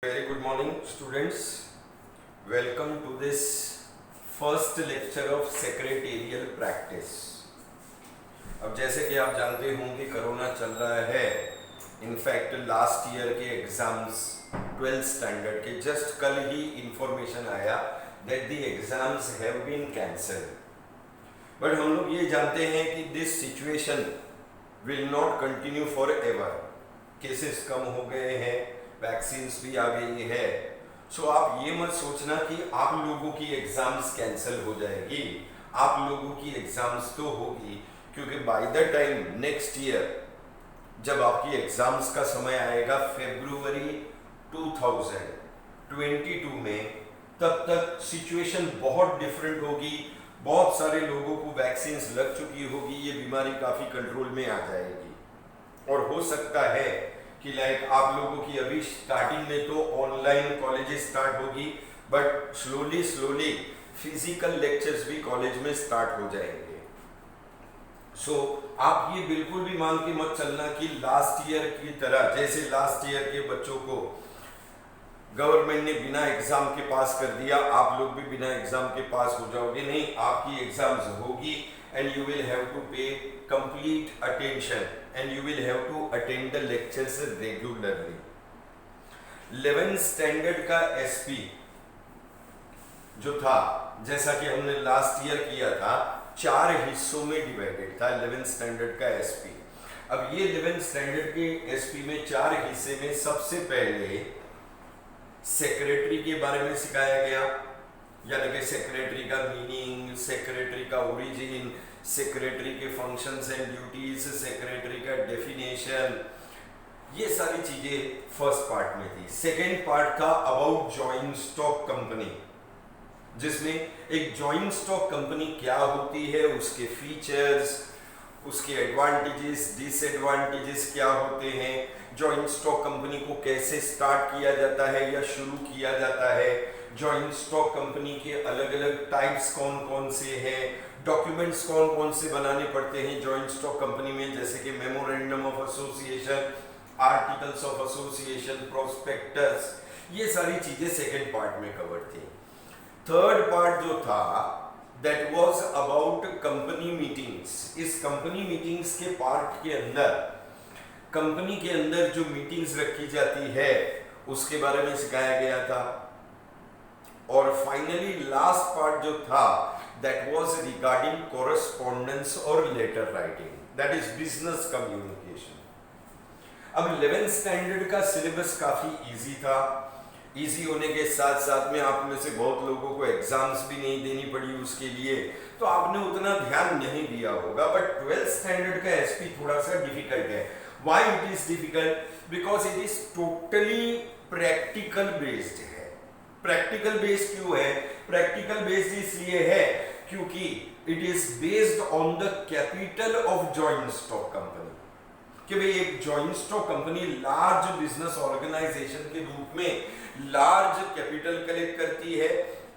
Very good morning, students. Welcome to this first lecture of secretarial practice. अब जैसे कि आप जानते होंगे कोरोना चल रहा है. इनफैक्ट लास्ट ईयर के एग्जाम्स 12th स्टैंडर्ड के जस्ट कल ही इंफॉर्मेशन आया that the exams have been cancelled. But हम लोग ये जानते हैं कि this situation will not continue forever. Cases कम हो गए हैं, वैक्सीन्स भी आ गई है. सो आप ये मत सोचना कि आप लोगों की एग्जाम्स कैंसिल हो जाएगी. आप लोगों की एग्जाम्स तो होगी, क्योंकि by the time next year जब आपकी एग्जाम्स का समय आएगा फरवरी 2022 में, तब तक सिचुएशन बहुत डिफरेंट होगी. बहुत सारे लोगों को वैक्सीन्स लग चुकी होगी, ये बीमारी काफ़ी कंट्रोल में आ जाएगी. और हो सकता है कि लाइक आप लोगों की अभी स्टार्टिंग में तो ऑनलाइन कॉलेजेस स्टार्ट होगी, बट स्लोली फिजिकल लेक्चर्स भी कॉलेज में स्टार्ट हो जाएंगे. सो आप ये बिल्कुल भी मान के मत चलना कि लास्ट ईयर की तरह, जैसे लास्ट ईयर के बच्चों को गवर्नमेंट ने बिना एग्जाम के पास कर दिया, आप लोग भी बिना एग्जाम के पास हो जाओगे. नहीं, आपकी एग्जाम्स होगी and you will have to pay complete attention and you will have to attend the lectures regularly. 11th standard का एसपी जो था, जैसा कि हमने लास्ट ईयर किया था, 4 हिस्सों में डिवाइडेड था 11th स्टैंडर्ड का एसपी. अब ये 11th स्टैंडर्ड के एसपी में 4 हिस्से में सबसे पहले सेक्रेटरी के बारे में सिखाया गया, यानी कि सेक्रेटरी का मीनिंग, सेक्रेटरी का ओरिजिन, सेक्रेटरी के फंक्शंस एंड ड्यूटीज, सेक्रेटरी का डेफिनेशन, ये सारी चीजें फर्स्ट पार्ट में थी. सेकेंड पार्ट था अबाउट जॉइंट स्टॉक कंपनी, जिसमें एक जॉइंट स्टॉक कंपनी क्या होती है, उसके फीचर्स, उसके एडवांटेजेस, डिसएडवांटेजेस क्या होते हैं, जॉइंट स्टॉक कंपनी को कैसे स्टार्ट किया जाता है या शुरू किया जाता है, जॉइंट स्टॉक कंपनी के अलग अलग टाइप्स कौन कौन से हैं, डॉक्यूमेंट्स कौन कौन से बनाने पड़ते हैं जॉइंट स्टॉक कंपनी में, जैसे कि memorandum of association, articles of association, prospectus, ये सारी चीजें सेकेंड पार्ट में कवर थी. थर्ड पार्ट जो था that was about company meetings. इस कंपनी मीटिंग्स के पार्ट के अंदर, कंपनी के अंदर जो मीटिंग्स रखी जाती है उसके बारे में सिखाया गया था. और फाइनली लास्ट पार्ट जो था दैट वाज रिगार्डिंग कोरेस्पोंडेंस और letter writing, that is business communication. अब 11th स्टैंडर्ड का सिलेबस काफी इजी था. इजी होने के साथ साथ में आप में से बहुत लोगों को एग्जाम्स भी नहीं देनी पड़ी उसके लिए, तो आपने उतना ध्यान नहीं दिया होगा. बट 12th स्टैंडर्ड का एसपी थोड़ा सा डिफिकल्ट है. Why it is difficult? Because it is totally practical based है. प्रैक्टिकल बेस्ड क्यों है? प्रैक्टिकल बेस्ड इसलिए है क्योंकि it is based on the capital of joint stock company. कि भाई एक joint stock company large business organisation के रूप में लार्ज कैपिटल कलेक्ट करती है,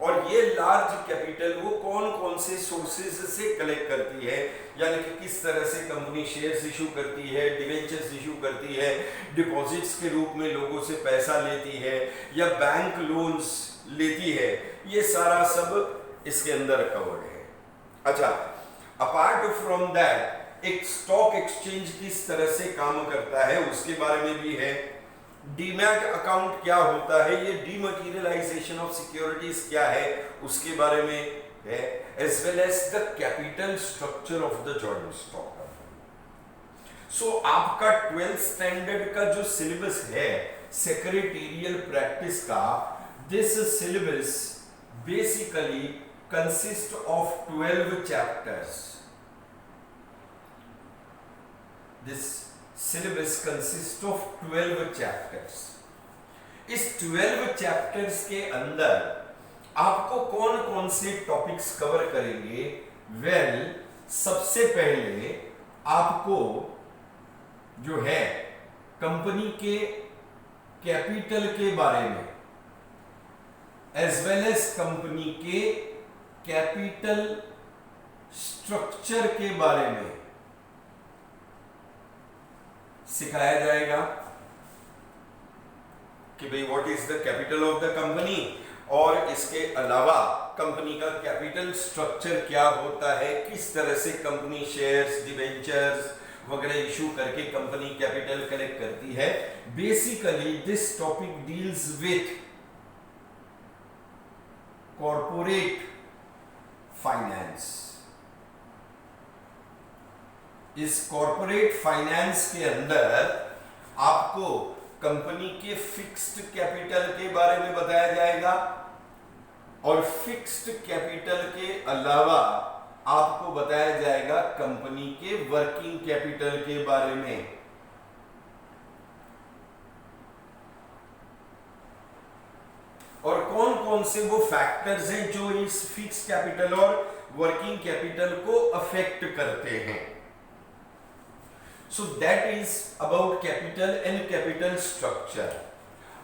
और ये लार्ज कैपिटल वो कौन कौन से सोर्सेज से कलेक्ट करती है, यानी कि किस तरह से कंपनी शेयर्स इशू करती है, डिवेंचर्स इशू करती है, डिपॉजिट्स के रूप में लोगों से पैसा लेती है, या बैंक लोन्स लेती है, ये सारा सब इसके अंदर कवर्ड है. अच्छा, अपार्ट फ्रॉम दैट एक स्टॉक एक्सचेंज किस तरह से काम करता है उसके बारे में भी है. डीमैट अकाउंट क्या होता है, ये डीमटेरियलाइजेशन ऑफ सिक्योरिटीज क्या है उसके बारे में है, as well as the capital structure of the joint stock. So आपका 12th स्टैंडर्ड का जो सिलेबस है सेक्रेटेरियल प्रैक्टिस का, this syllabus basically consist of 12 chapters. This syllabus consists of 12 chapters. इस 12 chapters के अंदर आपको कौन कौन से टॉपिक्स कवर करेंगे? वेल, सबसे पहले आपको जो है कंपनी के कैपिटल के बारे में, एज वेल एज कंपनी के कैपिटल स्ट्रक्चर के बारे में सिखाया जाएगा. कि भाई what is the capital of the company, और इसके अलावा कंपनी का कैपिटल स्ट्रक्चर क्या होता है, किस तरह से कंपनी शेयर्स, डिबेंचर्स वगैरह इशू करके कंपनी कैपिटल कलेक्ट करती है। Basically this topic deals with corporate finance. इस कॉर्पोरेट फाइनेंस के अंदर आपको कंपनी के फिक्स्ड कैपिटल के बारे में बताया जाएगा, और फिक्स्ड कैपिटल के अलावा आपको बताया जाएगा कंपनी के वर्किंग कैपिटल के बारे में। और कौन कौन से वो फैक्टर्स हैं जो इस फिक्स्ड कैपिटल और वर्किंग कैपिटल को अफेक्ट करते हैं। सो that is about capital and capital structure.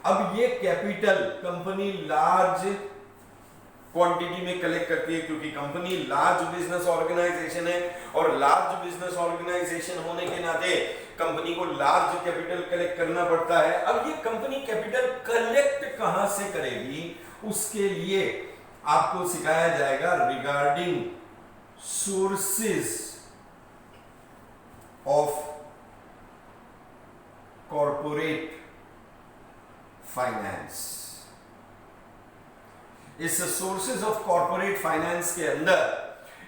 अब ये कैपिटल कंपनी लार्ज क्वांटिटी में कलेक्ट करती है, क्योंकि कंपनी लार्ज बिजनेस ऑर्गेनाइजेशन है, और लार्ज बिजनेस ऑर्गेनाइजेशन होने के नाते कंपनी को लार्ज कैपिटल कलेक्ट करना पड़ता है। अब ये कंपनी कैपिटल कलेक्ट कहां से करेगी, उसके लिए आपको सिखाया जाएगा regarding sources of corporate finance. इस सोर्सेज ऑफ कॉर्पोरेट फाइनेंस के अंदर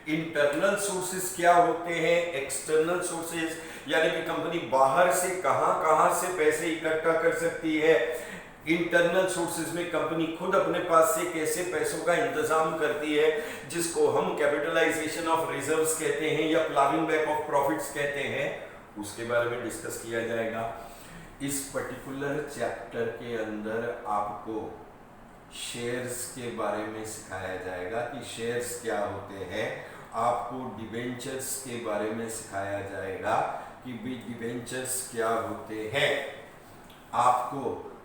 इंटरनल सोर्सेज क्या होते हैं, एक्सटर्नल सोर्सेज यानी कि कंपनी बाहर से कहां से पैसे इकट्ठा कर सकती है, इंटरनल सोर्सेज में कंपनी खुद अपने पास से कैसे पैसों का इंतजाम करती है, जिसको हम कैपिटलाइजेशन ऑफ रिजर्व्स कहते हैं या प्लाविंग बैक ऑफ प्रॉफिट्स कहते हैं, उसके बारे में डिस्कस किया जाएगा। इस पर्टिकुलर चैप्टर के अंदर आपको शेयर्स के बारे में सिखाया जाएगा कि शेयर्स क्या होते हैं, आपको डिबेंचर्स के बारे में सिखाया जाएगा कि भी डिबेंचर्स क्या होते हैं, आपको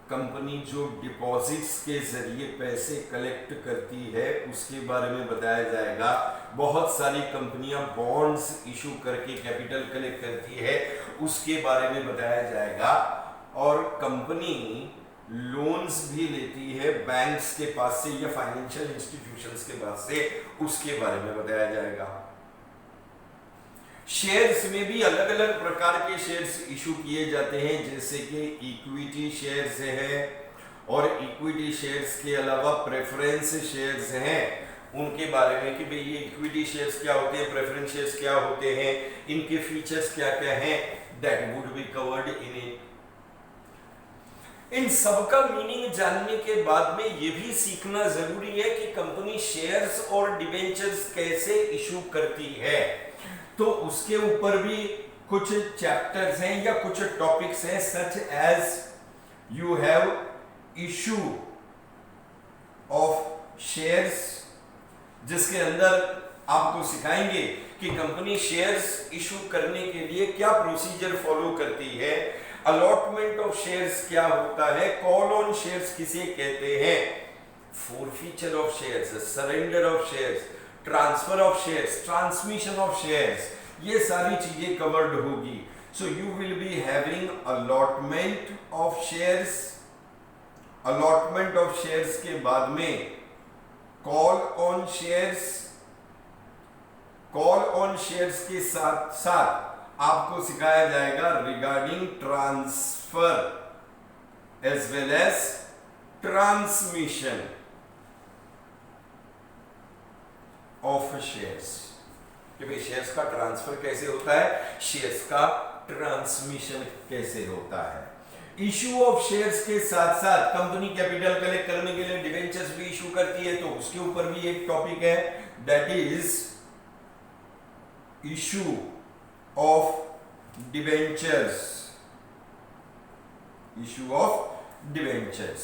कंपनी जो डिपॉजिट्स के जरिए पैसे कलेक्ट करती है उसके बारे में बताया जाएगा। बहुत सारी कंपनियां बॉन्ड्स इशू करके कैपिटल कलेक्ट करती है, उसके बारे में बताया जाएगा। और कंपनी लोन्स भी लेती है बैंक्स के पास से या फाइनेंशियल इंस्टीट्यूशंस के पास से, उसके बारे में बताया जाएगा। शेयर्स में भी अलग अलग प्रकार के शेयर्स इशू किए जाते हैं, जैसे कि इक्विटी शेयर्स है, और इक्विटी शेयर्स के अलावा प्रेफरेंस शेयर्स हैं, उनके बारे में कि भाई ये इक्विटी शेयर्स क्या होते हैं, प्रेफरेंस शेयर्स क्या होते हैं, इनके फीचर्स क्या क्या हैं, that would be covered in it. इन सबका मीनिंग जानने के बाद में ये भी सीखना जरूरी है कि कंपनी शेयर्स और डिबेंचर्स कैसे इशू करती है, तो उसके ऊपर भी कुछ चैप्टर्स हैं या कुछ टॉपिक्स हैं, such as you have issue of shares, जिसके अंदर आपको सिखाएंगे कि कंपनी शेयर्स इशू करने के लिए क्या प्रोसीजर फॉलो करती है, अलॉटमेंट ऑफ शेयर्स क्या होता है, कॉल ऑन शेयर्स किसे कहते हैं, forfeiture of shares, surrender of shares, transfer of shares, transmission of shares, ये सारी चीजें कवर्ड होगी। So you will be having allotment of shares, allotment of shares के बाद में call on shares, call on shares के साथ साथ आपको सिखाया जाएगा regarding transfer as well as transmission of shares, कि भाई शेयर्स का ट्रांसफर कैसे होता है, शेयर्स का ट्रांसमिशन कैसे होता है। इशू ऑफ शेयर्स के साथ साथ कंपनी कैपिटल कलेक्ट करने के लिए डिबेंचर्स भी इशू करती है, तो उसके ऊपर भी एक टॉपिक है, that is issue of debentures, issue of debentures,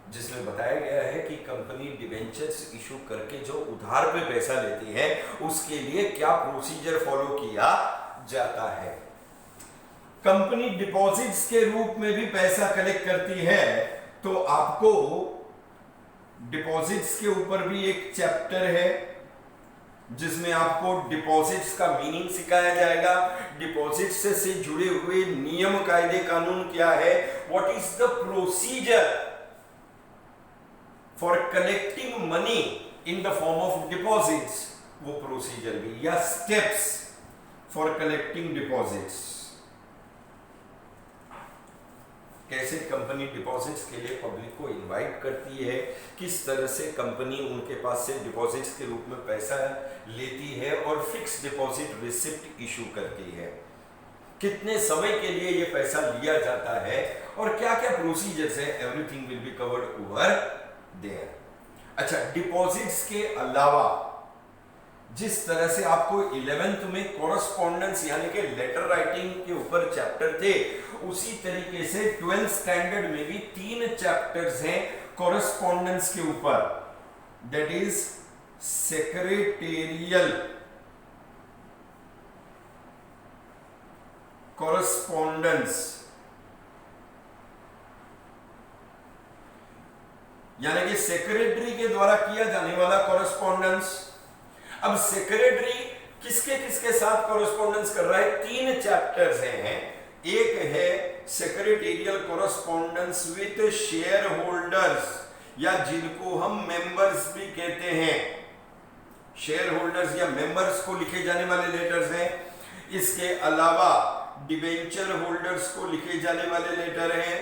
जिसमें बताया गया है कि कंपनी डिबेंचर्स इशू करके जो उधार पे पैसा लेती है उसके लिए क्या प्रोसीजर फॉलो किया जाता है। कंपनी डिपॉजिट्स के रूप में भी पैसा कलेक्ट करती है, तो आपको डिपॉजिट्स के ऊपर भी एक चैप्टर है, जिसमें आपको डिपॉजिट्स का मीनिंग सिखाया जाएगा, डिपॉजिट्स से जुड़े हुए नियम कायदे कानून क्या है, what is the procedure for collecting money in the form of deposits, वो प्रोसीजर भी, या स्टेप्स फॉर कलेक्टिंग डिपॉजिट्स, कैसे कंपनी डिपॉजिट्स के लिए पब्लिक को इनवाइट करती है, किस तरह से कंपनी उनके पास से डिपॉजिट्स के रूप में पैसा लेती है और फिक्स डिपॉजिट रिसिप्ट इशू करती है, कितने समय के लिए ये पैसा लिया जाता है और क्या क्या प्रोसीजर्स है, everything will be covered over there. अच्छा, डिपॉजिट्स के अलावा जिस तरह से आपको 11th में कॉरेस्पॉन्डेंस यानी कि लेटर राइटिंग के ऊपर चैप्टर थे, उसी तरीके से 12th स्टैंडर्ड में भी 3 चैप्टर्स हैं कॉरेस्पॉन्डेंस के ऊपर, दैट इज सेक्रेटेरियल कॉरेस्पॉन्डेंस, यानी कि सेक्रेटरी के द्वारा किया जाने वाला कॉरेस्पॉन्डेंस। अब सेक्रेटरी किसके किसके साथ कॉरेस्पॉन्डेंस कर रहा है, 3 चैप्टर्स हैं। एक है secretarial correspondence with share holders, या जिनको हम मेंबर्स भी कहते हैं, शेयर होल्डर्स या मेंबर्स को लिखे जाने वाले लेटर्स हैं। इसके अलावा डिबेंचर होल्डर्स को लिखे जाने वाले लेटर हैं,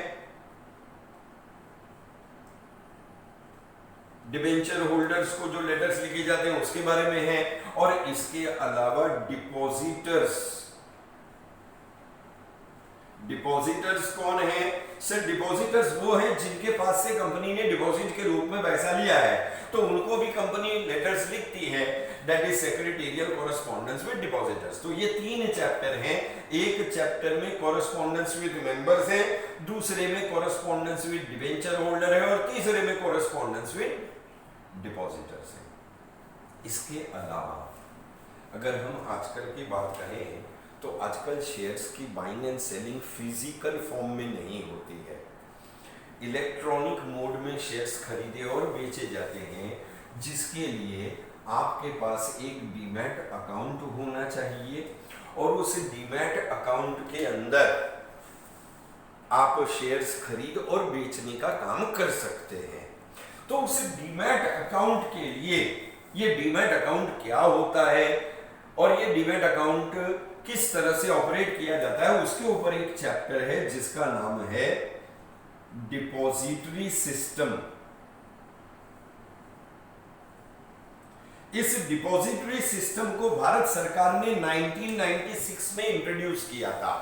डिबेंचर होल्डर्स को जो लेटर्स लिखे जाते हैं उसके बारे में है। और इसके अलावा डिपॉजिटर्स, डिपॉजिटर्स कौन है सर, डिपॉजिटर्स वो हैं जिनके पास से कंपनी ने डिपॉजिट के रूप में पैसा लिया है, तो उनको भी कंपनी लेटर्स लिखती है, that is secretarial correspondence with depositors. तो ये 3 चैप्टर हैं, एक चैप्टर में कॉरेस्पॉन्डेंस विद मेंबर्स है, दूसरे में कॉरेस्पॉन्डेंस विद डिबेंचर होल्डर है और तीसरे में कॉरेस्पॉन्डेंस विद डिपॉजिटर्स है। इसके अलावा अगर हम आजकल की बात करें तो आजकल शेयर्स की buying and selling physical form में नहीं होती है, इलेक्ट्रॉनिक मोड में शेयर्स खरीदे और बेचे जाते हैं, जिसके लिए आपके पास एक डीमैट अकाउंट होना चाहिए और उस डीमैट अकाउंट के अंदर आप शेयर्स खरीद और बेचने का काम कर सकते हैं। तो उस डीमैट अकाउंट के लिए, ये डीमैट अकाउंट क्या होता है और ये डीमैट अकाउंट किस तरह से ऑपरेट किया जाता है, उसके ऊपर एक चैप्टर है जिसका नाम है डिपॉजिटरी सिस्टम। इस डिपॉजिटरी सिस्टम को भारत सरकार ने 1996 में इंट्रोड्यूस किया था।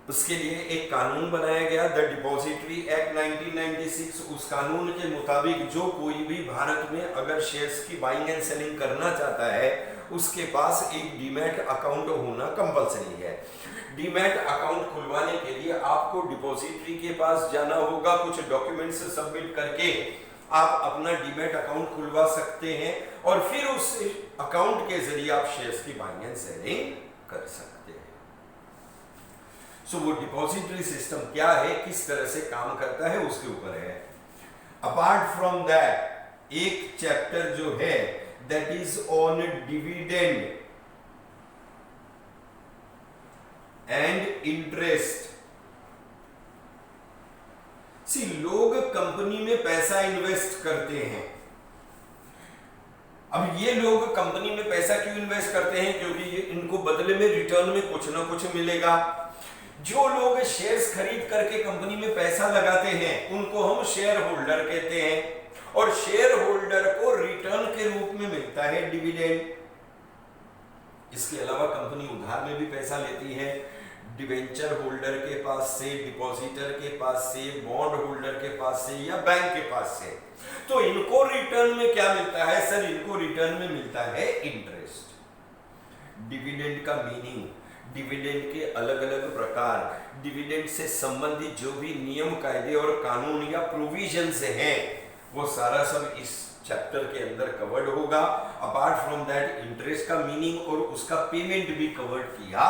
उसके लिए एक कानून बनाया गया, द डिपॉजिटरी एक्ट 1996। उस कानून के मुताबिक जो कोई भी भारत में अगर शेयर्स की बाइंग एंड सेलिंग करना चाहता है, उसके पास एक डीमैट अकाउंट होना कंपलसरी है। डीमैट अकाउंट खुलवाने के लिए आपको डिपॉजिटरी के पास जाना होगा, कुछ डॉक्यूमेंट्स सबमिट करके आप अपना डीमैट अकाउंट खुलवा सकते हैं और फिर उस अकाउंट के जरिए आप शेयर्स की बाइंग एंड सेलिंग कर सकते हैं। सो वो डिपॉजिटरी सिस्टम क्या है, किस तरह से काम करता है, उसके ऊपर है। अपार्ट फ्रॉम दैट एक चैप्टर जो है that is on dividend and interest. See, लोग कंपनी में पैसा इन्वेस्ट करते हैं। अब ये लोग कंपनी में पैसा क्यों इन्वेस्ट करते हैं, क्योंकि ये इनको बदले में रिटर्न में कुछ ना कुछ मिलेगा। जो लोग शेयर्स खरीद करके कंपनी में पैसा लगाते हैं उनको हम शेयर होल्डर कहते हैं, और शेयर होल्डर को रिटर्न के रूप में मिलता है डिविडेंड। इसके अलावा कंपनी उधार में भी पैसा लेती है, डिवेंचर होल्डर के पास से, डिपॉजिटर के पास से, बॉन्ड होल्डर के पास से या बैंक के पास से। तो इनको रिटर्न में क्या मिलता है सर, इनको रिटर्न में मिलता है इंटरेस्ट। डिविडेंड का मीनिंग, डिविडेंड के अलग अलग प्रकार, डिविडेंड से संबंधित जो भी नियम कायदे और कानून या प्रोविजंस हैं, वो सारा सब इस चैप्टर के अंदर कवर्ड होगा। अपार्ट फ्रॉम दैट इंटरेस्ट का मीनिंग और उसका पेमेंट भी कवर्ड किया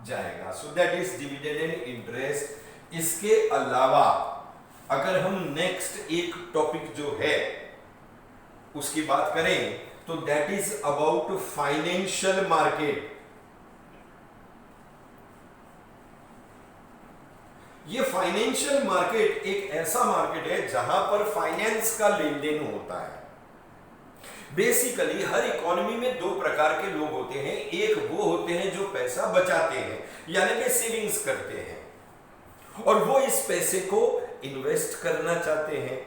जाएगा। सो that is dividend and interest. इसके अलावा अगर हम नेक्स्ट एक टॉपिक जो है उसकी बात करें तो that is about financial market. ये फाइनेंशियल मार्केट एक ऐसा मार्केट है जहां पर फाइनेंस का लेन देन होता है। बेसिकली हर इकोनॉमी में दो प्रकार के लोग होते हैं। एक वो होते हैं जो पैसा बचाते हैं, यानी कि सेविंग्स करते हैं, और वो इस पैसे को इन्वेस्ट करना चाहते हैं।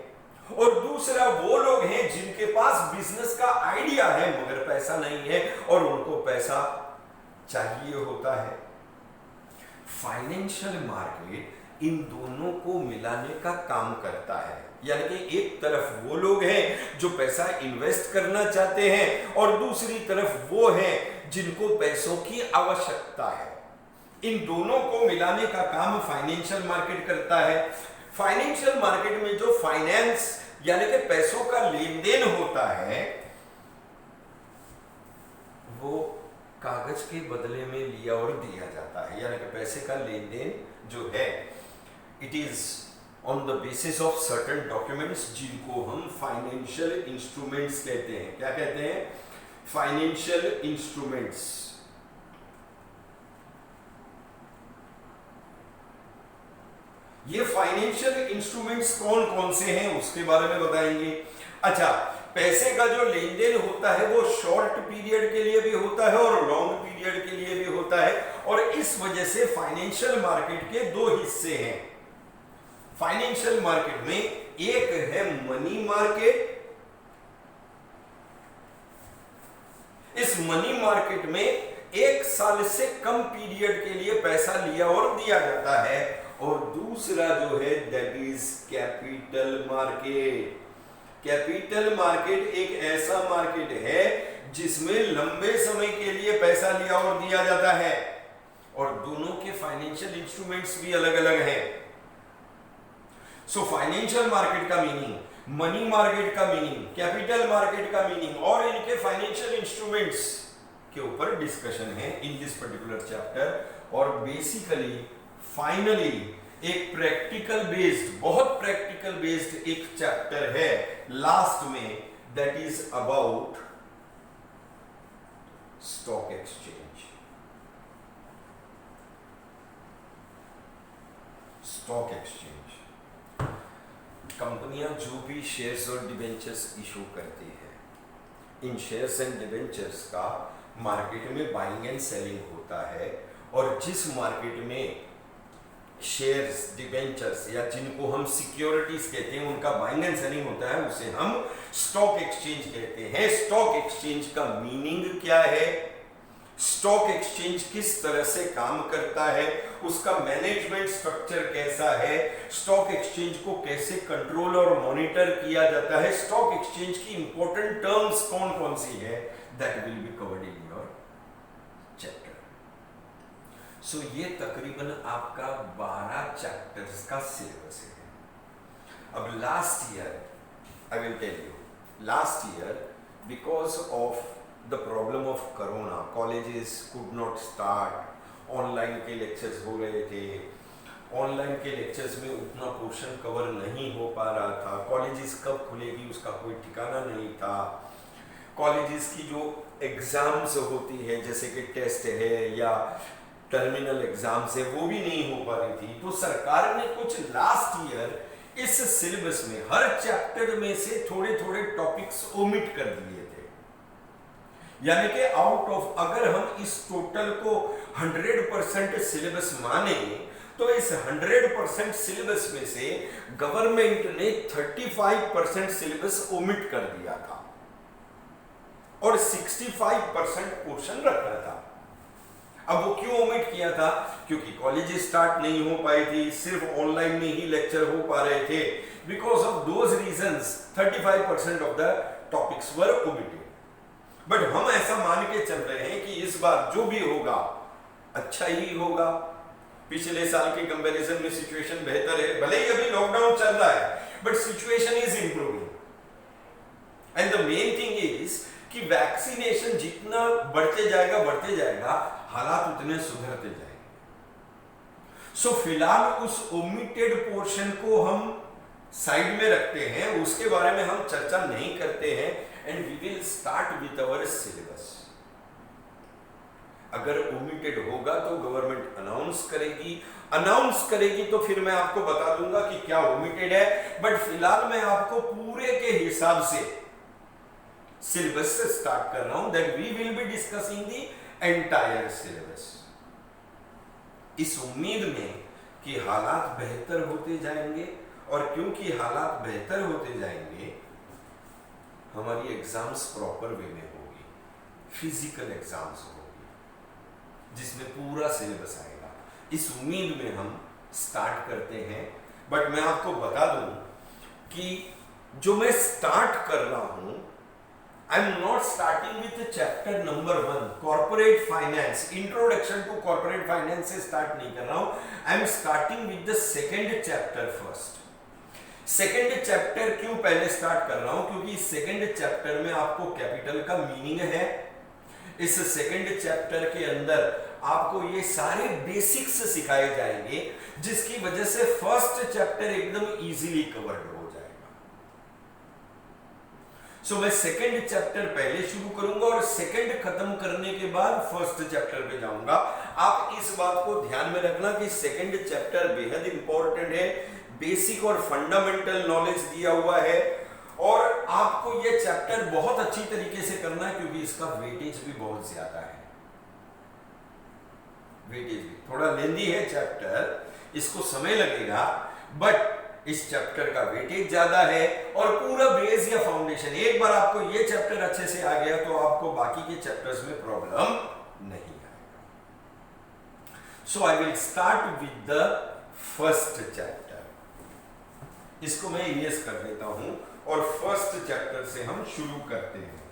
और दूसरा वो लोग हैं जिनके पास बिजनेस का आइडिया है मगर पैसा नहीं है और उनको पैसा चाहिए होता है। फाइनेंशियल मार्केट इन दोनों को मिलाने का काम करता है, यानी कि एक तरफ वो लोग हैं जो पैसा इन्वेस्ट करना चाहते हैं और दूसरी तरफ वो हैं जिनको पैसों की आवश्यकता है। इन दोनों को मिलाने का काम फाइनेंशियल मार्केट करता है। फाइनेंशियल मार्केट में जो फाइनेंस यानी कि पैसों का लेन देन होता है वो कागज के बदले में लिया और दिया जाता है, यानी कि पैसे का लेन देन जो है it is on the basis of certain documents जिनको हम फाइनेंशियल इंस्ट्रूमेंट्स कहते हैं। क्या कहते हैं? Financial instruments. ये फाइनेंशियल इंस्ट्रूमेंट्स कौन कौन से हैं उसके बारे में बताएंगे। अच्छा, पैसे का जो लेन देन होता है वो शॉर्ट पीरियड के लिए भी होता है और लॉन्ग पीरियड के लिए भी होता है, और इस वजह से फाइनेंशियल मार्केट के दो हिस्से हैं। फाइनेंशियल मार्केट में एक है मनी मार्केट। इस मनी मार्केट में एक साल से कम पीरियड के लिए पैसा लिया और दिया जाता है, और दूसरा जो है that is capital market. Capital market एक ऐसा मार्केट है जिसमें लंबे समय के लिए पैसा लिया और दिया जाता है, और दोनों के फाइनेंशियल इंस्ट्रूमेंट्स भी अलग अलग हैं। सो फाइनेंशियल मार्केट का मीनिंग, मनी मार्केट का मीनिंग, कैपिटल मार्केट का मीनिंग और इनके फाइनेंशियल इंस्ट्रूमेंट्स के ऊपर डिस्कशन है इन दिस पर्टिकुलर चैप्टर। और बेसिकली फाइनली एक प्रैक्टिकल बेस्ड, बहुत प्रैक्टिकल बेस्ड एक चैप्टर है लास्ट में, that is about stock exchange. Stock exchange कंपनियां जो भी शेयर्स और डिबेंचर्स इशू करती है, इन शेयर्स एंड डिबेंचर्स का मार्केट में बाइंग एंड सेलिंग होता है, और जिस मार्केट में शेयर्स, डिबेंचर्स या जिनको हम सिक्योरिटीज कहते हैं उनका बाइंग एंड सेलिंग होता है उसे हम स्टॉक एक्सचेंज कहते हैं। स्टॉक एक्सचेंज का मीनिंग क्या है, स्टॉक एक्सचेंज किस तरह से काम करता है, उसका मैनेजमेंट स्ट्रक्चर कैसा है, स्टॉक एक्सचेंज को कैसे कंट्रोल और मॉनिटर किया जाता है, स्टॉक एक्सचेंज की इंपॉर्टेंट टर्म्स कौन कौन सी है, that will be covered in your chapter. So ये तकरीबन आपका 12 चैप्टर्स का सिलेबस है। अब last year I will tell you, last year because of the problem of corona, colleges could not start, online के लेक्चर्स हो रहे थे, ऑनलाइन के लेक्चर्स में उतना पोर्शन कवर नहीं हो पा रहा था, कॉलेजेस कब खुलेगी उसका कोई ठिकाना नहीं था, कॉलेजेस की जो एग्ज़ाम्स होती है जैसे कि टेस्ट है या टर्मिनल एग्ज़ाम्स है वो भी नहीं हो पा रही थी। तो सरकार ने कुछ लास्ट ईयर इस सिलेबस में हर चैप्टर में से थोड़े थोड़े टॉपिक्स ओमिट कर दिए थे, यानी कि आउट ऑफ, अगर हम इस टोटल को 100% सिलेबस माने तो इस 100% सिलेबस में से गवर्नमेंट ने 35% सिलेबस ओमिट कर दिया था और 65% पोर्शन रखा था। अब वो क्यों ओमिट किया था? क्योंकि कॉलेज स्टार्ट नहीं हो पाई थी, सिर्फ ऑनलाइन में ही लेक्चर हो पा रहे थे। Because of those reasons 35% of the topics were omitted. But हम ऐसा मान के चल रहे हैं कि इस बार जो भी होगा अच्छा ही होगा। पिछले साल के कंपैरिजन में सिचुएशन बेहतर है, भले ही अभी लॉकडाउन चल रहा है but situation is improving. And the main thing is कि वैक्सीनेशन जितना बढ़ते जाएगा हालात उतने सुधरते जाएंगे। सो फिलहाल उस ओमिटेड पोर्शन को हम साइड में रखते हैं, उसके बारे में हम चर्चा नहीं करते हैं। And we will start with our syllabus. अगर ओमिटेड होगा तो गवर्नमेंट अनाउंस करेगी तो फिर मैं आपको बता दूंगा कि क्या ओमिटेड है, बट फिलहाल मैं आपको पूरे के हिसाब से सिलेबस से स्टार्ट कर रहा हूं, that we will be discussing the entire syllabus, इस उम्मीद में कि हालात बेहतर होते जाएंगे, और क्योंकि हालात बेहतर होते जाएंगे हमारी एग्जाम्स प्रॉपर वे में होगी, फिजिकल एग्जाम्स होगी जिसमें पूरा सिलेबस आएगा। इस उम्मीद में हम स्टार्ट करते हैं। बट मैं आपको बता दूं कि जो मैं स्टार्ट कर रहा हूं, I am not starting with chapter number 1 corporate finance, introduction to corporate finance से स्टार्ट नहीं कर रहा हूं, I am starting with the second chapter first. Second chapter क्यों पहले स्टार्ट कर रहा हूं? क्योंकि सेकेंड चैप्टर में आपको कैपिटल का मीनिंग है। इस सेकेंड चैप्टर के अंदर आपको ये सारे बेसिक्स सिखाए जाएंगे, जिसकी वजह से फर्स्ट चैप्टर एकदम इजीली कवर्ड हो जाएगा। सो मैं सेकेंड चैप्टर पहले शुरू करूंगा और सेकेंड खत्म करने के बाद फर्स्ट चैप्टर पे जाऊंगा। आप इस बात को ध्यान में रखना कि सेकेंड चैप्टर बेहद इंपॉर्टेंट है, बेसिक और फंडामेंटल नॉलेज दिया हुआ है, और आपको यह चैप्टर बहुत अच्छी तरीके से करना है क्योंकि इसका वेटेज भी बहुत ज्यादा है। वेटेज भी थोड़ा लेंदी है चैप्टर, इसको समय लगेगा, बट इस चैप्टर का वेटेज ज्यादा है और पूरा बेस या फाउंडेशन, एक बार आपको ये चैप्टर अच्छे से आ गया तो आपको बाकी के चैप्टर्स में प्रॉब्लम नहीं आएगा। So I will start with the first chapter. इसको मैं इरेज कर देता हूं और फर्स्ट चैप्टर से हम शुरू करते हैं।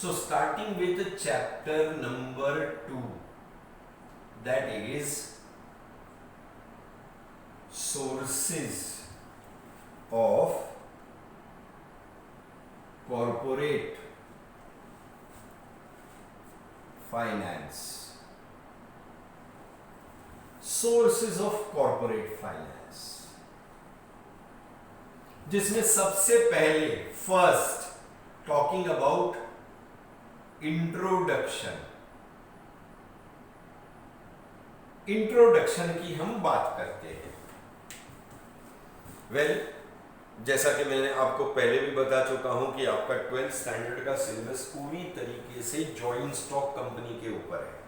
So starting with chapter number 2, that is sources of corporate finance. Sources of corporate finance, जिसमें सबसे पहले फर्स्ट टॉकिंग अबाउट इंट्रोडक्शन की हम बात करते हैं। वेल, जैसा कि मैंने आपको पहले भी बता चुका हूं कि आपका 12th स्टैंडर्ड का सिलेबस पूरी तरीके से जॉइंट स्टॉक कंपनी के ऊपर है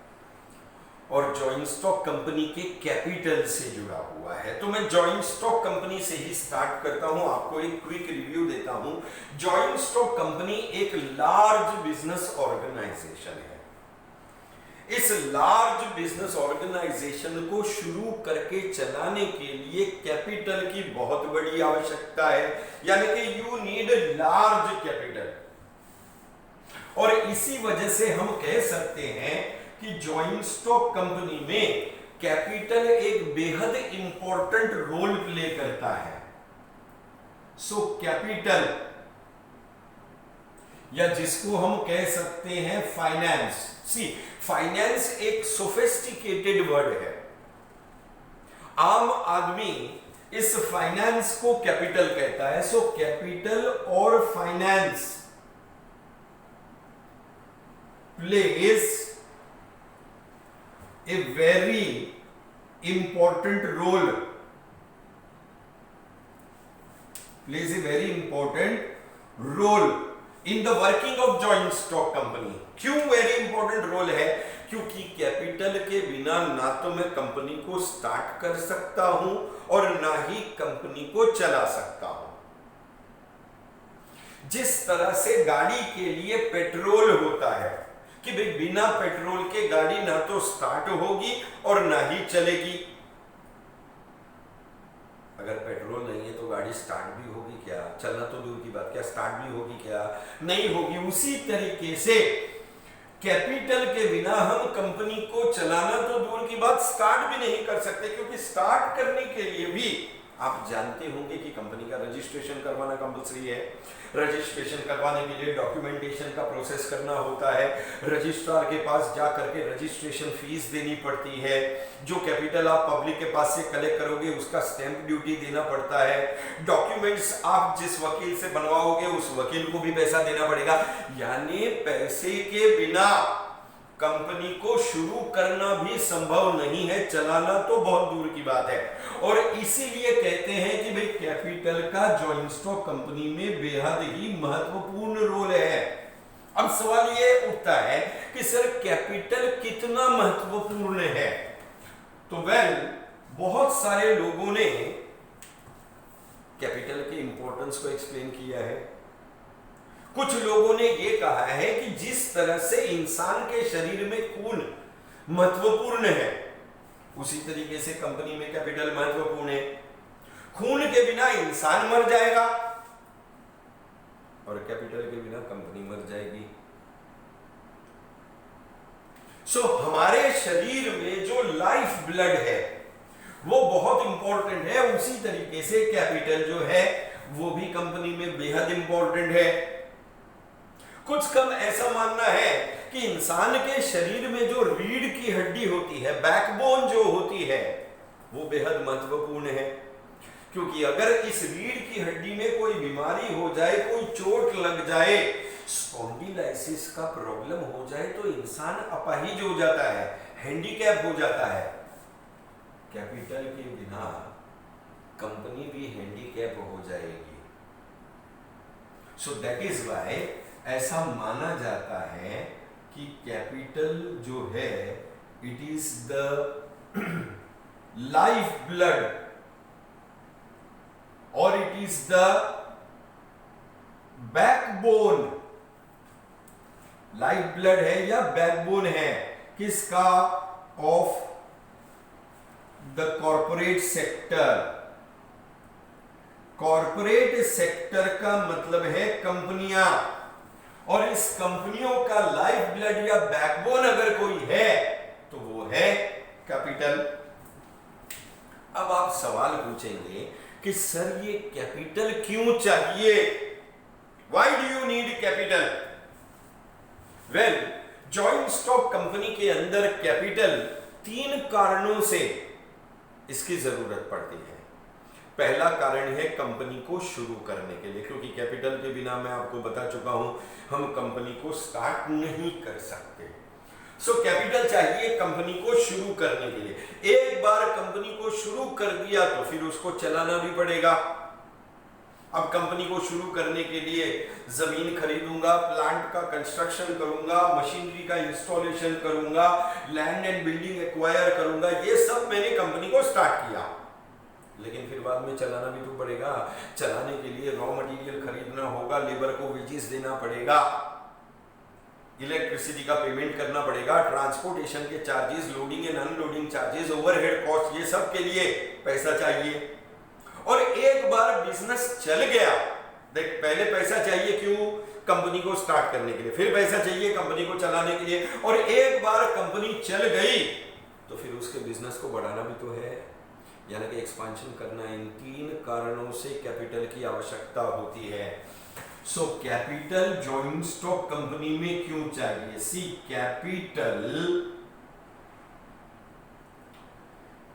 और जॉइंट स्टॉक कंपनी के कैपिटल से जुड़ा हुआ है। तो मैं जॉइंट स्टॉक कंपनी से ही स्टार्ट करता हूं, आपको एक क्विक रिव्यू देता हूं। जॉइंट स्टॉक कंपनी एक लार्ज बिजनेस ऑर्गेनाइजेशन है। इस लार्ज बिजनेस ऑर्गेनाइजेशन को शुरू करके चलाने के लिए कैपिटल की बहुत बड़ी आवश्यकता है, यानी कि यू नीड लार्ज कैपिटल। और इसी वजह से हम कह सकते हैं कि जॉइंट स्टॉक कंपनी में कैपिटल एक बेहद इंपॉर्टेंट रोल प्ले करता है। सो कैपिटल, या जिसको हम कह सकते हैं फाइनेंस, सी फाइनेंस एक सोफिस्टिकेटेड वर्ड है। आम आदमी इस फाइनेंस को कैपिटल कहता है। सो कैपिटल और finance plays a very important role, plays a very important role in the working of joint stock company। क्यों very important role है? क्योंकि कैपिटल के बिना ना तो मैं कंपनी को स्टार्ट कर सकता हूं और ना ही कंपनी को चला सकता हूं। जिस तरह से गाड़ी के लिए पेट्रोल होता है कि भाई बिना पेट्रोल के गाड़ी ना तो स्टार्ट होगी और ना ही चलेगी। गाड़ी स्टार्ट भी होगी क्या, चलना तो दूर की बात, क्या स्टार्ट भी होगी क्या, नहीं होगी। उसी तरीके से कैपिटल के बिना हम कंपनी को चलाना तो दूर की बात, स्टार्ट भी नहीं कर सकते, क्योंकि स्टार्ट करने के लिए भी आप जानते होंगे कि कंपनी का रजिस्ट्रेशन करवाना कंपलसरी है। रजिस्ट्रेशन करवाने के लिए डॉक्यूमेंटेशन का प्रोसेस करना होता है, रजिस्ट्रार के पास जा करके रजिस्ट्रेशन फीस देनी पड़ती है, जो कैपिटल आप पब्लिक के पास से कलेक्ट करोगे उसका स्टैंप ड्यूटी देना पड़ता है, डॉक्यूमेंट्स आप जिस वकील से बनवाओगे उस वकील को भी पैसा देना पड़ेगा। यानी पैसे के बिना कंपनी को शुरू करना भी संभव नहीं है, चलाना तो बहुत दूर की बात है। और इसीलिए कहते हैं कि भाई कैपिटल का जॉइंट स्टॉक कंपनी में बेहद ही महत्वपूर्ण रोल है। अब सवाल ये उठता है कि सर कैपिटल कितना महत्वपूर्ण है। तो बहुत सारे लोगों ने कैपिटल के इंपॉर्टेंस को एक्सप्लेन किया है। कुछ लोगों ने यह कहा है कि जिस तरह से इंसान के शरीर में खून महत्वपूर्ण है, उसी तरीके से कंपनी में कैपिटल महत्वपूर्ण है। खून के बिना इंसान मर जाएगा और कैपिटल के बिना कंपनी मर जाएगी। हमारे शरीर में जो लाइफ ब्लड है वो बहुत इंपॉर्टेंट है, उसी तरीके से कैपिटल जो है वो भी कंपनी में बेहद इंपॉर्टेंट है। कुछ कम ऐसा मानना है कि इंसान के शरीर में जो रीढ़ की हड्डी होती है, बैकबोन जो होती है, वो बेहद महत्वपूर्ण है, क्योंकि अगर इस रीढ़ की हड्डी में कोई बीमारी हो जाए, कोई चोट लग जाए, स्पॉन्डिलाइसिस का प्रॉब्लम हो जाए तो इंसान अपाहिज हो जाता है, हैंडीकैप हो जाता है। कैपिटल के बिना कंपनी भी हैंडीकैप हो जाएगी। सो दैट इज व्हाई ऐसा माना जाता है कि कैपिटल जो है it is the life blood और it is the backbone. Life blood है या बैकबोन है किसका? Of the corporate sector. Corporate sector का मतलब है कंपनियां, और इस कंपनियों का लाइफ ब्लड या बैकबोन अगर कोई है तो वो है कैपिटल। अब आप सवाल पूछेंगे कि सर ये कैपिटल क्यों चाहिए? Why do you need capital? Well, joint stock company के अंदर कैपिटल 3 कारणों से इसकी जरूरत पड़ती है। पहला कारण है कंपनी को शुरू करने के लिए, क्योंकि कैपिटल के बिना मैं आपको बता चुका हूं हम कंपनी को स्टार्ट नहीं कर सकते। कैपिटल चाहिए कंपनी को शुरू करने के लिए। एक बार कंपनी को शुरू कर दिया तो फिर उसको चलाना भी पड़ेगा। अब कंपनी को शुरू करने के लिए जमीन खरीदूंगा, प्लांट का कंस्ट्रक्शन करूंगा, मशीनरी का इंस्टॉलेशन करूंगा, लैंड एंड बिल्डिंग एक्वायर करूंगा, ये सब मैंने कंपनी को स्टार्ट किया, लेकिन फिर बाद में चलाना भी तो पड़ेगा। चलाने के लिए रॉ मटेरियल खरीदना होगा, लेबर को वेजेस देना पड़ेगा, इलेक्ट्रिसिटी का पेमेंट करना पड़ेगा, ट्रांसपोर्टेशन के charges, loading and unloading charges, overhead cost, ये सब के लिए पैसा चाहिए। और एक बार बिजनेस चल गया, देख पहले पैसा चाहिए क्यों? कंपनी को स्टार्ट करने के लिए, फिर पैसा चाहिए कंपनी को चलाने के लिए, और एक बार कंपनी चल गई तो फिर उसके बिजनेस को बढ़ाना भी तो है, यानी कि एक्सपांशन करना। इन 3 कारणों से कैपिटल की आवश्यकता होती है। कैपिटल जॉइंट स्टॉक कंपनी में क्यों चाहिए? See capital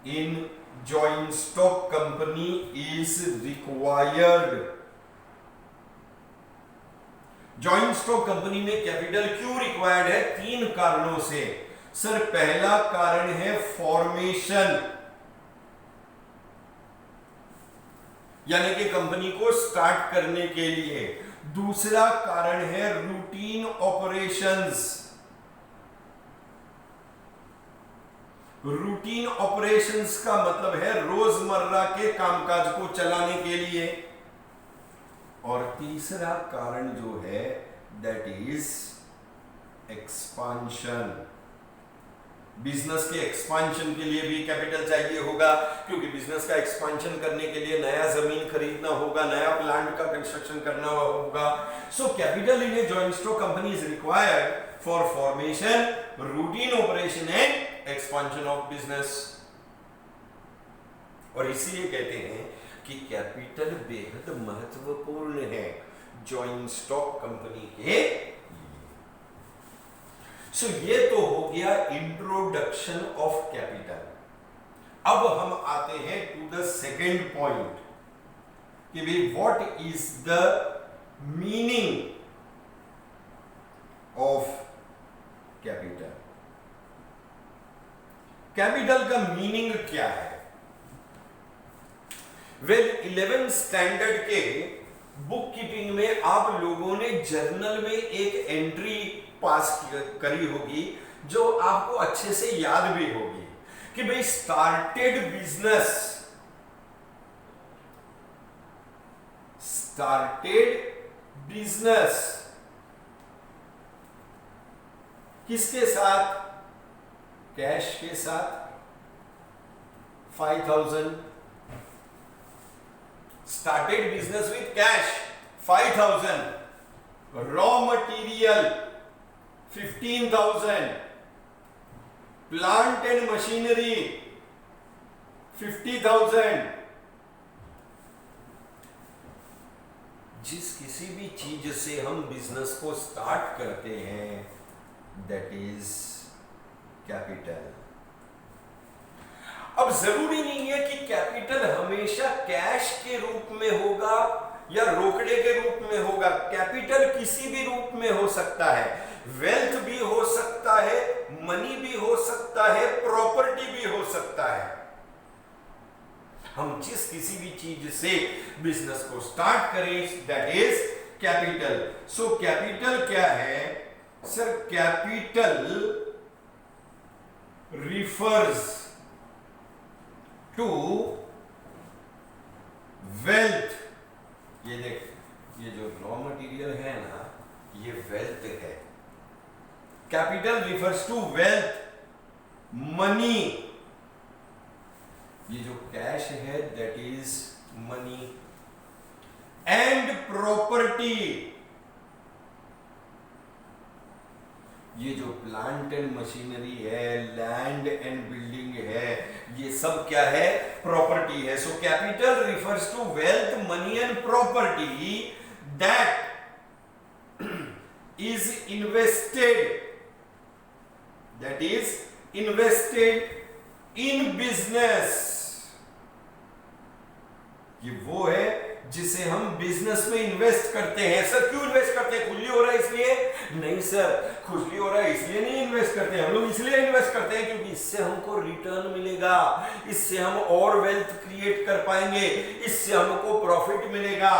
in joint stock company is required. Joint stock company में कैपिटल क्यों रिक्वायर्ड है? 3 कारणों से। सर पहला कारण है फॉर्मेशन, यानी कि कंपनी को स्टार्ट करने के लिए। दूसरा कारण है रूटीन ऑपरेशंस। रूटीन ऑपरेशंस का मतलब है रोजमर्रा के कामकाज को चलाने के लिए। और तीसरा कारण जो है दैट इज एक्सपांशन। बिजनेस के एक्सपांशन के लिए भी कैपिटल चाहिए होगा, क्योंकि बिजनेस का एक्सपांशन करने के लिए नया जमीन खरीदना होगा, नया प्लांट का कंस्ट्रक्शन करना होगा. So capital in a joint stock company is required for formation, routine operation and expansion of business. और इसलिए कहते हैं कि कैपिटल बेहद महत्वपूर्ण है जॉइंट स्टॉक कंपनी के. सो ये तो हो गया इंट्रोडक्शन ऑफ कैपिटल. अब हम आते हैं टू द सेकेंड पॉइंट कि भाई what is the meaning of capital. Capital का मीनिंग क्या है? वेल 11th स्टैंडर्ड के बुक कीपिंग में आप लोगों ने जर्नल में एक एंट्री पास करी होगी जो आपको अच्छे से याद भी होगी कि भाई स्टार्टेड बिजनेस किसके साथ? कैश के साथ 5,000. Started business with cash 5,000. Raw material 15,000. Plant and machinery 50,000. जिस किसी भी चीज से हम बिजनेस को स्टार्ट करते हैं दैट इज कैपिटल. अब जरूरी नहीं है कि कैपिटल हमेशा कैश के रूप में होगा या रोकड़े के रूप में होगा. कैपिटल किसी भी रूप में हो सकता है. वेल्थ भी हो सकता है, मनी भी हो सकता है, प्रॉपर्टी भी हो सकता है. हम जिस किसी भी चीज से बिजनेस को स्टार्ट करें that is capital. So capital क्या है sir? Capital refers to wealth. ये देख, ये जो रॉ मटेरियल है ना, ये वेल्थ है. Capital refers to wealth, money. ये जो कैश है that is money. And property. ये जो प्लांट एंड मशीनरी है, लैंड एंड बिल्डिंग है, ये सब क्या है? प्रॉपर्टी है. So capital refers to wealth, money and property that is invested in business. ये वो है जिसे हम बिजनेस में इन्वेस्ट करते हैं. सर क्यों इन्वेस्ट करते हैं? खुजली हो रहा है इसलिए? नहीं सर, खुजली हो रहा है इसलिए नहीं इन्वेस्ट करते हैं. हम लोग इसलिए इन्वेस्ट करते हैं क्योंकि इससे हमको रिटर्न मिलेगा, इससे हम और वेल्थ क्रिएट कर पाएंगे, इससे हमको प्रॉफिट मिलेगा.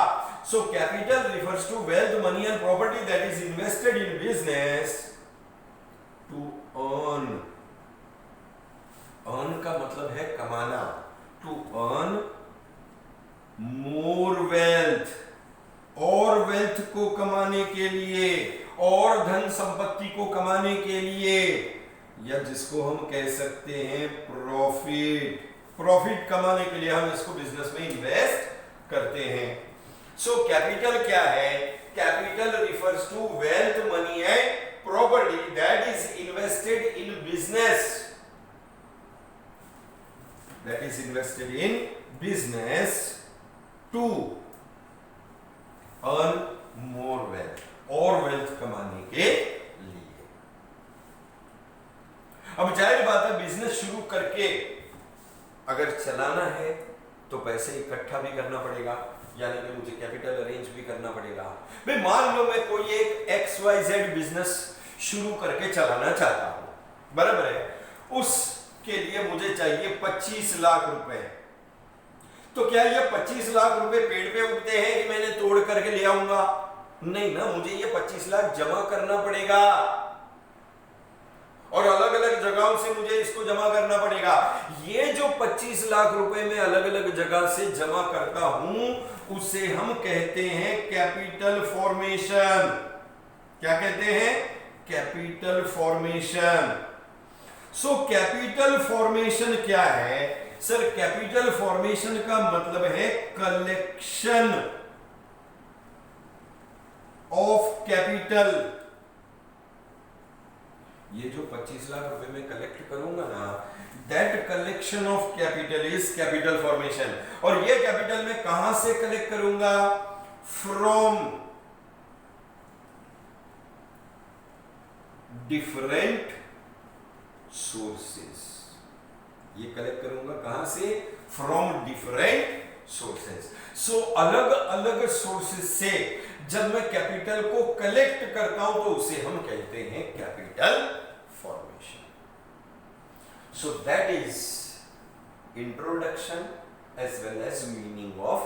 So capital refers to wealth, money and property that is invested in business to earn. Earn का मतलब है कमाना. To earn more wealth. और वेल्थ को कमाने के लिए, और धन संपत्ति को कमाने के लिए, या जिसको हम कह सकते हैं प्रॉफिट. प्रॉफिट कमाने के लिए हम इसको बिजनेस में इन्वेस्ट करते हैं. सो कैपिटल क्या है? Capital refers to wealth, money and property that is invested in business. That is invested in business to earn more wealth. और वेल्थ कमाने के लिए. अब जाहिर बात है बिजनेस शुरू करके अगर चलाना है तो पैसे इकट्ठा भी करना पड़ेगा, यानी कि मुझे कैपिटल अरेंज भी करना पड़ेगा. भाई मान लो मैं कोई एक XYZ बिजनेस शुरू करके चलाना चाहता हूं, बराबर है. उसके लिए मुझे चाहिए 25 लाख रुपए. तो क्या ये 25 लाख रुपए पेड़ पे उगते हैं कि मैंने तोड़ करके ले आऊंगा? नहीं ना, मुझे ये 25 लाख जमा करना पड़ेगा और अलग अलग जगहों से मुझे इसको जमा करना पड़ेगा. ये जो 25 लाख रुपए मैं अलग अलग जगह से जमा करता हूं उसे हम कहते हैं कैपिटल फॉर्मेशन. क्या कहते हैं? Capital formation. So capital formation क्या है सर? कैपिटल फॉर्मेशन का मतलब है कलेक्शन ऑफ कैपिटल। ये जो 25 लाख रुपए में कलेक्ट करूंगा ना, that collection of capital is capital formation. और ये कैपिटल मैं कहां से कलेक्ट करूंगा? From different sources. ये कलेक्ट करूंगा कहां से? From different sources. सो अलग अलग सोर्सेस से जब मैं कैपिटल को कलेक्ट करता हूं तो उसे हम कहते हैं capital formation. So that is introduction as well as meaning of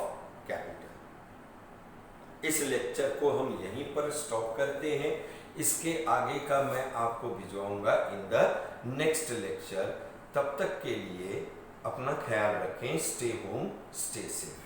capital. इस लेक्चर को हम यहीं पर स्टॉप करते हैं। इसके आगे का मैं आपको भिजवाऊंगा इन द नेक्स्ट लेक्चर। तब तक के लिए अपना ख्याल रखें। Stay home, stay safe.